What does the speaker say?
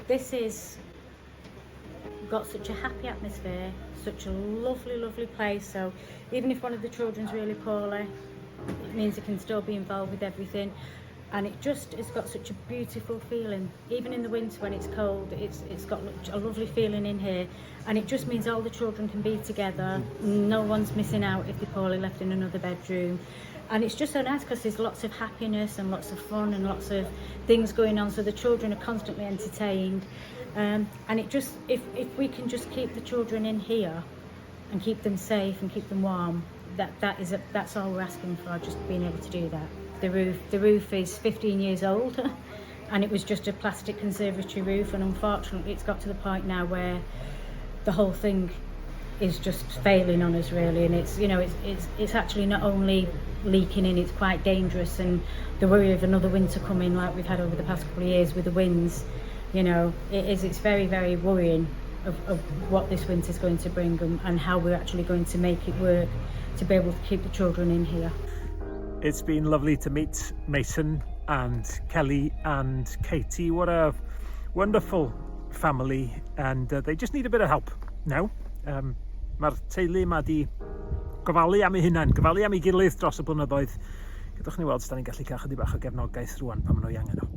this is got such a happy atmosphere, such a lovely place. So even if one of the children's really poorly, it means it can still be involved with everything. And it's got such a beautiful feeling. Even in the winter when it's cold, it's got a lovely feeling in here. And it just means all the children can be together. No one's missing out if they're poorly left in another bedroom. And it's just so nice because there's lots of happiness and lots of fun and lots of things going on. So the children are constantly entertained. And it just, if we can just keep the children in here and keep them safe and keep them warm, that's all we're asking for, just being able to do that. The roof is 15 years old and it was just a plastic conservatory roof, and unfortunately it's got to the point now where the whole thing is just failing on us really, and it's actually not only leaking in, it's quite dangerous, and the worry of another winter coming like we've had over the past couple of years with the winds, it's very worrying of what this winter's going to bring and how we're actually going to make it work to be able to keep the children in here. It's been lovely to meet Mason and Kelly and Katie. What a wonderful family, and they just need a bit of help now. Mae'r teulu yma di gofalu am ei hunain, gofalu am ei gilydd dros y blynyddoedd. Gadwch ni weld os da ni'n gallu cael chydig bach o gefnogaeth rwan pan maen nhw i angen o.